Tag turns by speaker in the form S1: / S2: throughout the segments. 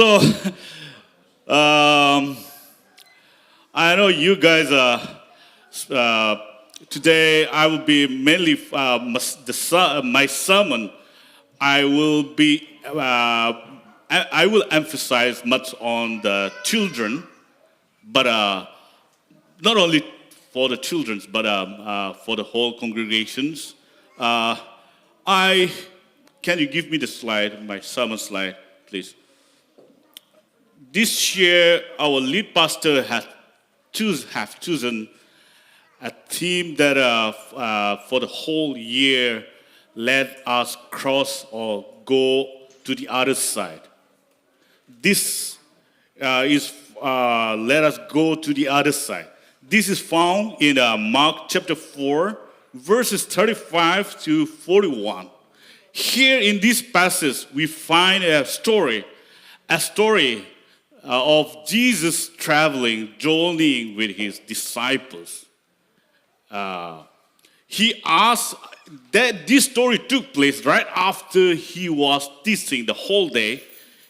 S1: So, um, I know you guys today I will be mainly my sermon. I will be. I will emphasize much on the children, but not only for the children, but for the whole congregations. Uh, I can you give me the slide, my sermon slide, please? This year, our lead pastor have chosen a theme that for the whole year, let us cross or go to the other side. This is let us go to the other side. This is found in Mark chapter 4, verses 35 to 41. Here in this passage, we find a story of Jesus traveling, journeying with his disciples. He asked that this story took place right after he was teaching the whole day.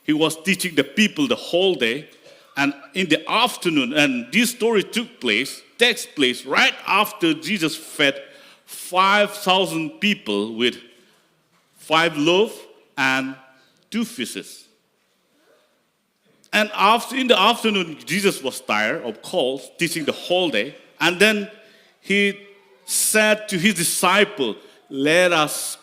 S1: He was teaching the people the whole day. And in the afternoon, and this story takes place right after Jesus fed 5,000 people with 5 loaves and 2 fishes. And in the afternoon, Jesus was tired, of course, teaching the whole day. And then he said to his disciple, let us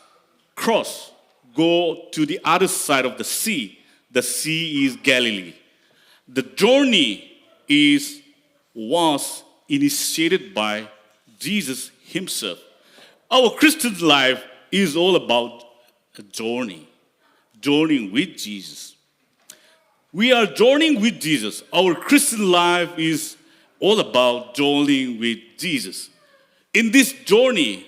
S1: go to the other side of the sea. The sea is Galilee. The journey was initiated by Jesus himself. Our Christian life is all about a journeying with Jesus. We are journeying with Jesus. Our Christian life is all about journeying with Jesus. In this journey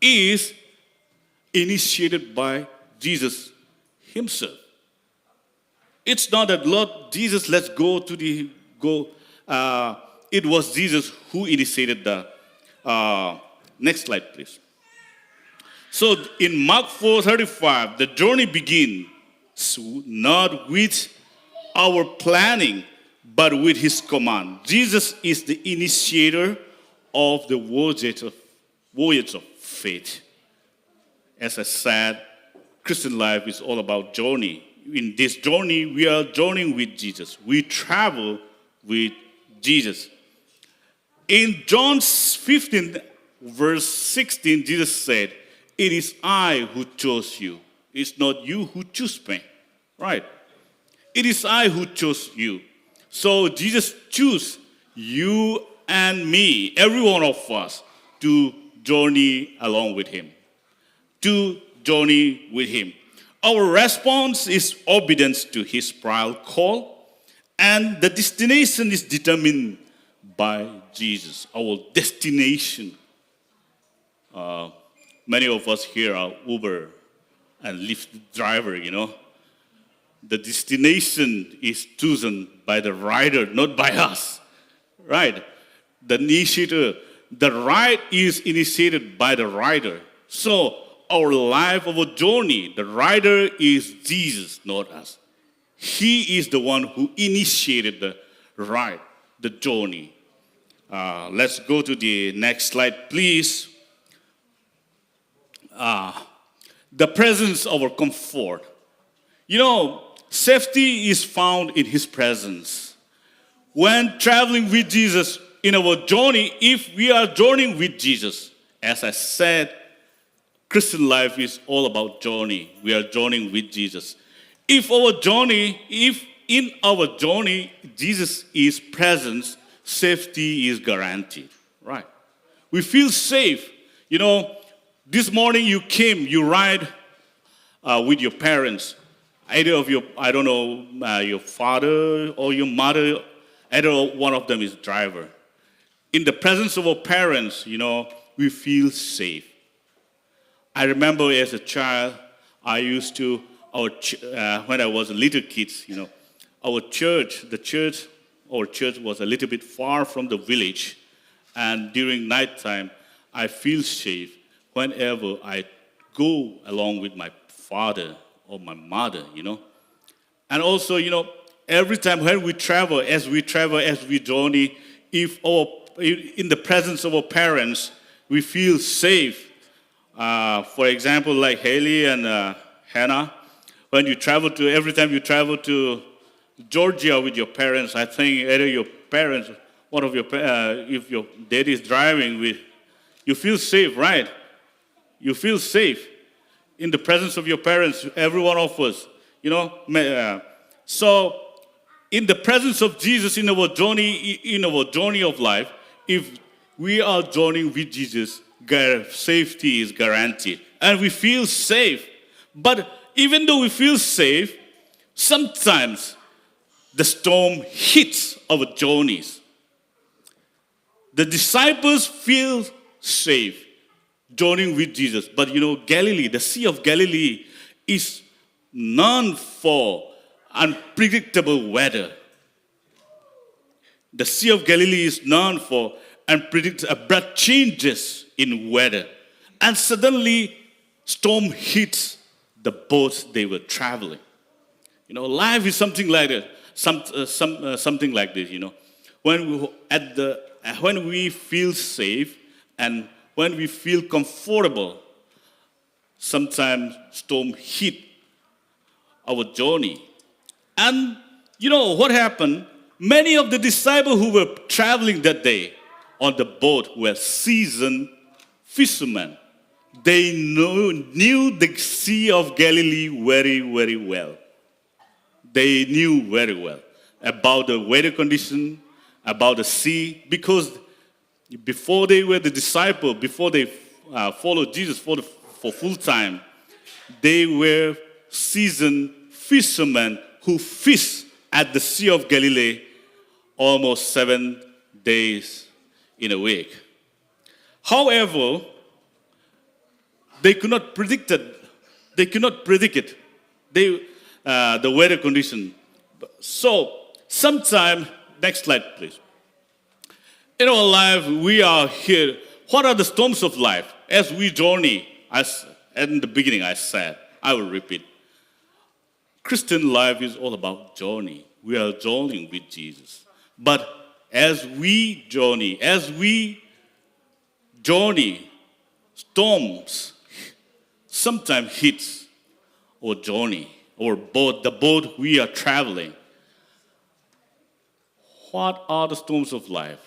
S1: is initiated by Jesus himself. It's not that Lord Jesus, let's go to it was Jesus who initiated the next slide, please. So in Mark 4:35, the journey begins not with our planning, but with his command. Jesus is the initiator of the voyage of faith. As I said, Christian life is all about journey. In this journey, we are journeying with Jesus. We travel with Jesus. In John 15, verse 16, Jesus said, it is I who chose you. It's not you who choose me. Right? It is I who chose you. So Jesus chose you and me, every one of us, to journey along with him. To journey with him. Our response is obedience to his prior call, and the destination is determined by Jesus. Our destination. Many of us here are Uber and Lyft driver, The destination is chosen by the rider, not by us. Right? The ride is initiated by the rider. So, our life, our journey, the rider is Jesus, not us. He is the one who initiated the ride, the journey. Let's go to the next slide, please. The presence of our comfort. Safety is found in his presence. When traveling with Jesus in our journey, if we are journeying with Jesus, as I said, Christian life is all about journey. We are journeying with Jesus. If in our journey Jesus is present, safety is guaranteed. Right? We feel safe. This morning you ride with your parents. Either of your father or your mother, either one of them is driver. In the presence of our parents, we feel safe. I remember as a child, when I was a little kid, our church was a little bit far from the village. And during nighttime, I feel safe whenever I go along with my father or my mother, And also, every time when we travel, as we journey, if in the presence of our parents, we feel safe. For example, like Haley and Hannah, every time you travel to Georgia with your parents, I think either your parents, if your dad is driving with, you feel safe, right? You feel safe in the presence of your parents, every one of us, So, in the presence of Jesus in our journey of life, if we are journeying with Jesus, safety is guaranteed, and we feel safe. But even though we feel safe, sometimes the storm hits our journeys. The disciples feel safe journeying with Jesus. But Galilee, the Sea of Galilee is known for unpredictable weather. The Sea of Galilee is known for abrupt changes in weather. And suddenly, storm hits the boat they were traveling. Life is something like that. Something like this, When we feel safe and when we feel comfortable, sometimes storm hit our journey. And what happened? Many of the disciples who were traveling that day on the boat were seasoned fishermen. They knew the Sea of Galilee very, very well. They knew very well about the weather condition, about the sea, because before they were the disciple, before they followed Jesus for full time, they were seasoned fishermen who fished at the Sea of Galilee almost 7 days in a week. However, they could not predict it. The weather condition. So, sometime, next slide, please. In our life, we are here. What are the storms of life? As we journey, as in the beginning I said, I will repeat. Christian life is all about journey. We are journeying with Jesus. But as we journey, storms sometimes hits our journey, the boat we are traveling. What are the storms of life?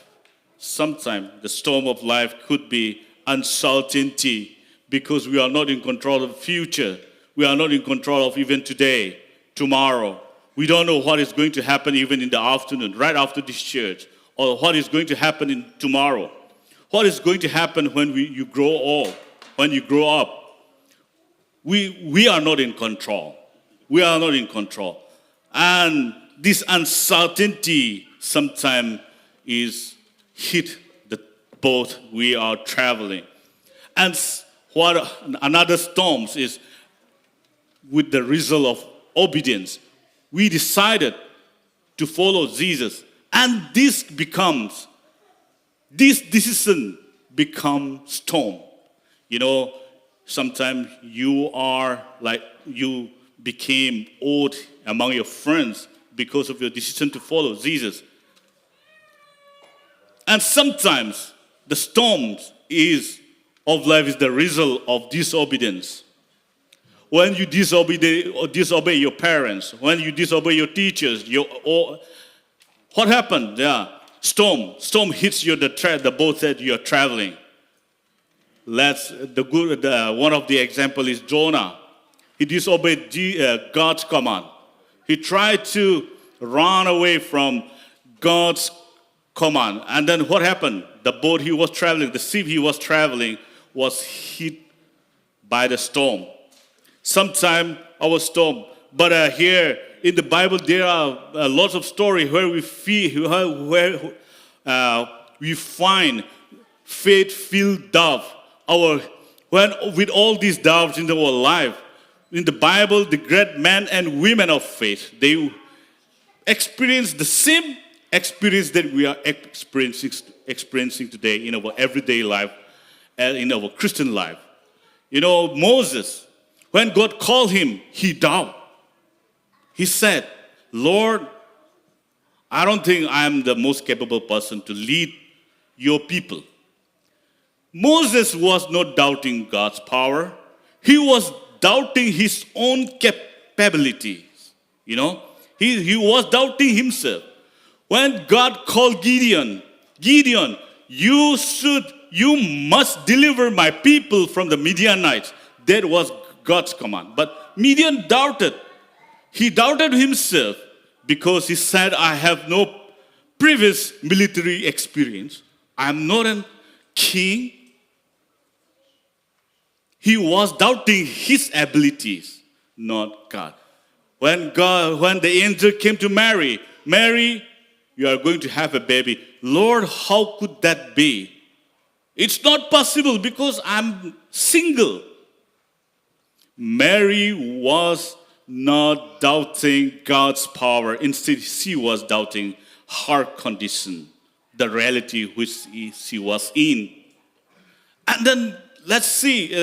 S1: Sometimes the storm of life could be uncertainty because we are not in control of the future. We are not in control of even today, tomorrow. We don't know what is going to happen even in the afternoon, right after this church, or what is going to happen tomorrow. What is going to happen when you grow old, when you grow up? We are not in control. We are not in control. And this uncertainty sometimes is hit the boat we are traveling. And what another storm is with the result of obedience. We decided to follow Jesus. And this decision becomes storm. Sometimes you became old among your friends because of your decision to follow Jesus. And sometimes the storms of life is the result of disobedience. When you disobey your parents, when you disobey your teachers, what happened? Storm hits you the boat that you are traveling. One of the example is Jonah. He disobeyed God's command. He tried to run away from God's command. And then what happened? The boat he was traveling, the ship he was traveling was hit by the storm. Sometime our storm. But here in the Bible there are lots of stories where we find faith-filled dove. With all these doves in our life, in the Bible, the great men and women of faith, they experience the same experience that we are experiencing today in our everyday life and in our Christian life. Moses, When God called him, he doubted. He said, Lord, I don't think I am the most capable person to lead your people. Moses was not doubting God's power. He was doubting his own capabilities. He was doubting himself. When God called Gideon, you must deliver my people from the Midianites. That was God's command. But Midian doubted. He doubted himself because he said, I have no previous military experience. I am not a king. He was doubting his abilities, not God. When the angel came to Mary, you are going to have a baby. Lord, how could that be? It's not possible because I'm single. Mary was not doubting God's power. Instead, she was doubting her condition, the reality which she was in. And then let's see,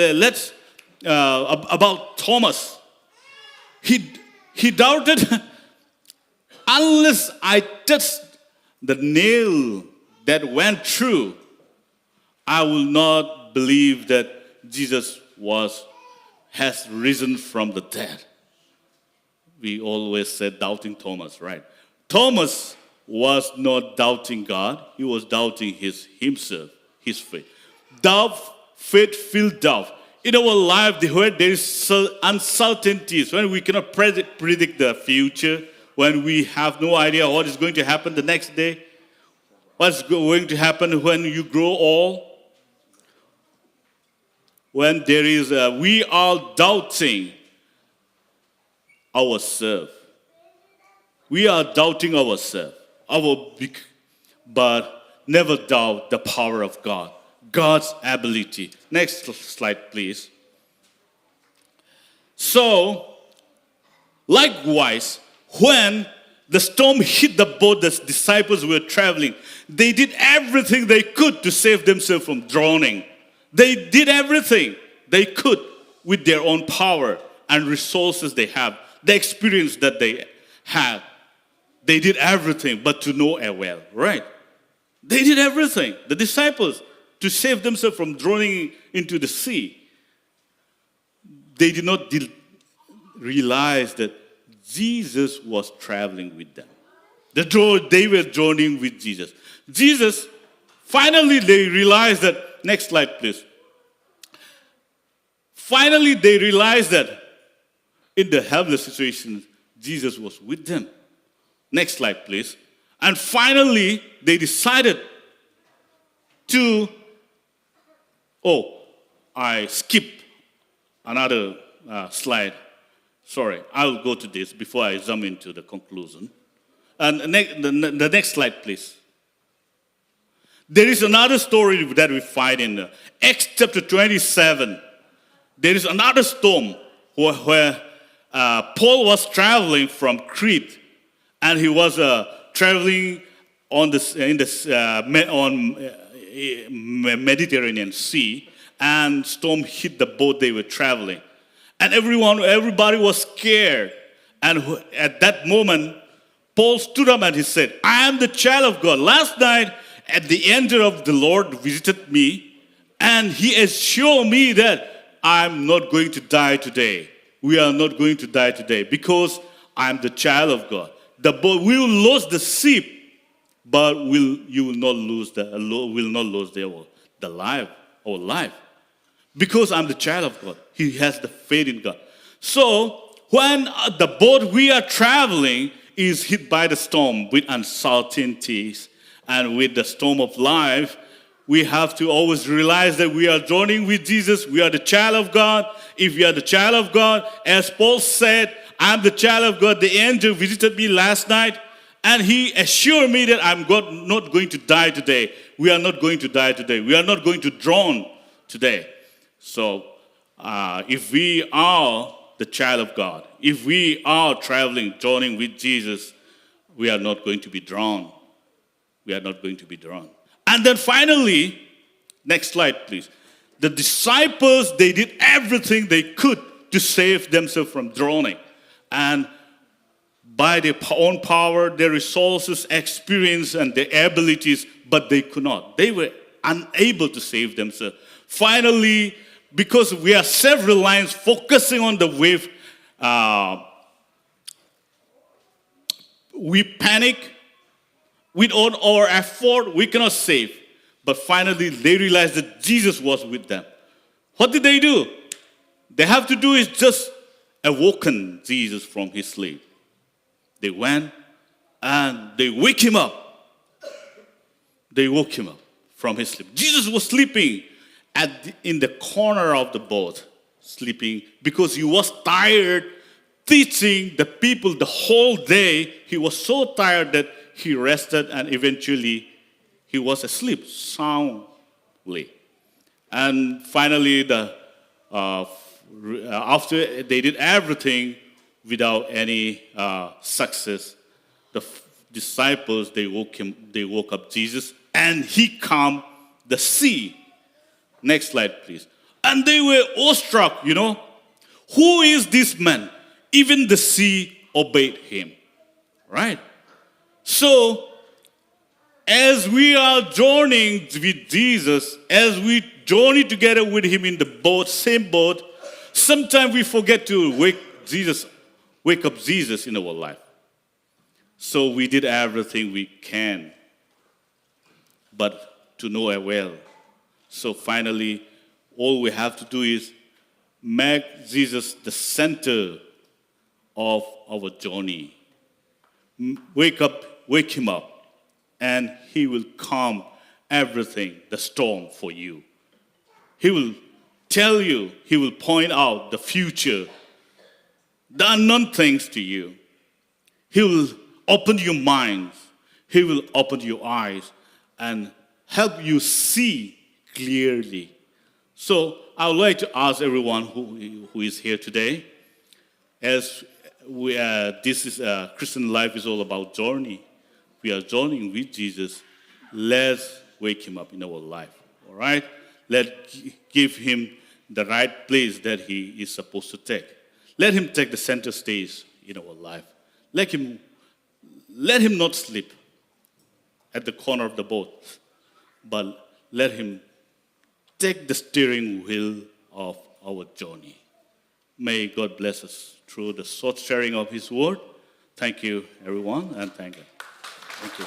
S1: about Thomas. He doubted, unless I touch the nail that went through, I will not believe that Jesus has risen from the dead. We always said doubting Thomas, right? Thomas was not doubting God. He was doubting himself, his faith. Doubt, faith-filled doubt. In our life, where there is uncertainties, when we cannot predict the future, when we have no idea what is going to happen the next day, what's going to happen when you grow old, when we are doubting ourselves. We are doubting ourselves, but never doubt the power of God, God's ability. Next slide, please. So, likewise, when the storm hit the boat the disciples were traveling, they did everything they could to save themselves from drowning. They did everything they could with their own power and resources they have, the experience that they had. They did everything, but to no avail, right? They did everything, the disciples, to save themselves from drowning into the sea. They did not realize that Jesus was traveling with them. They were journeying with Jesus. Finally they realized that, next slide please. Finally they realized that in the helpless situation, Jesus was with them. Next slide please. And finally they decided to, I skipped another slide. Sorry, I'll go to this before I zoom into the conclusion. And the next slide, please. There is another story that we find in Acts chapter 27. There is another storm where Paul was traveling from Crete, and he was traveling on Mediterranean Sea, and storm hit the boat they were traveling. And everybody was scared. And at that moment, Paul stood up and he said, I am the child of God. Last night, the angel of the Lord visited me, and he assured me that I'm not going to die today. We are not going to die today because I'm the child of God. The boat will lose the ship, but you will not lose our life. Because I'm the child of God. He has the faith in God. So, when the boat we are traveling is hit by the storm with uncertainties and with the storm of life, we have to always realize that we are journeying with Jesus. We are the child of God. If we are the child of God, as Paul said, I'm the child of God. The angel visited me last night, and he assured me that I'm not going to die today. We are not going to die today. We are not going to drown today. So, if we are the child of God, if we are traveling, journeying with Jesus, we are not going to be drowned. We are not going to be drowned. And then finally, next slide please. The disciples, they did everything they could to save themselves from drowning. And by their own power, their resources, experience, and their abilities, but they could not. They were unable to save themselves. Finally, because we are self-reliant, focusing on the wave, we panic. With all our effort, we cannot save. But finally, they realized that Jesus was with them. What did they do? They have to do is just awaken Jesus from his sleep. They went and they wake him up. They woke him up from his sleep. Jesus was sleeping in the corner of the boat, sleeping because he was tired teaching the people the whole day. He was so tired that he rested and eventually he was asleep soundly. And finally, after they did everything without any success, the disciples, they woke up Jesus, and he calmed the sea. Next slide, please. And they were awestruck, Who is this man? Even the sea obeyed him. Right? So, as we are journeying with Jesus, as we journey together with him in the boat, same boat, sometimes we forget to wake up Jesus in our life. So we did everything we can, but to no avail. So finally, all we have to do is make Jesus the center of our journey. Wake him up, and he will calm everything, the storm for you. He will tell you, he will point out the future, the unknown things to you. He will open your minds. He will open your eyes and help you see clearly. So I would like to ask everyone who is here today, as Christian life is all about journey. We are journeying with Jesus. Let's wake him up in our life. All right? Let's give him the right place that he is supposed to take. Let him take the center stage in our life. Let him not sleep at the corner of the boat, but let him take the steering wheel of our journey. May God bless us through the short sharing of his word. Thank you, everyone, and thank you. Thank you.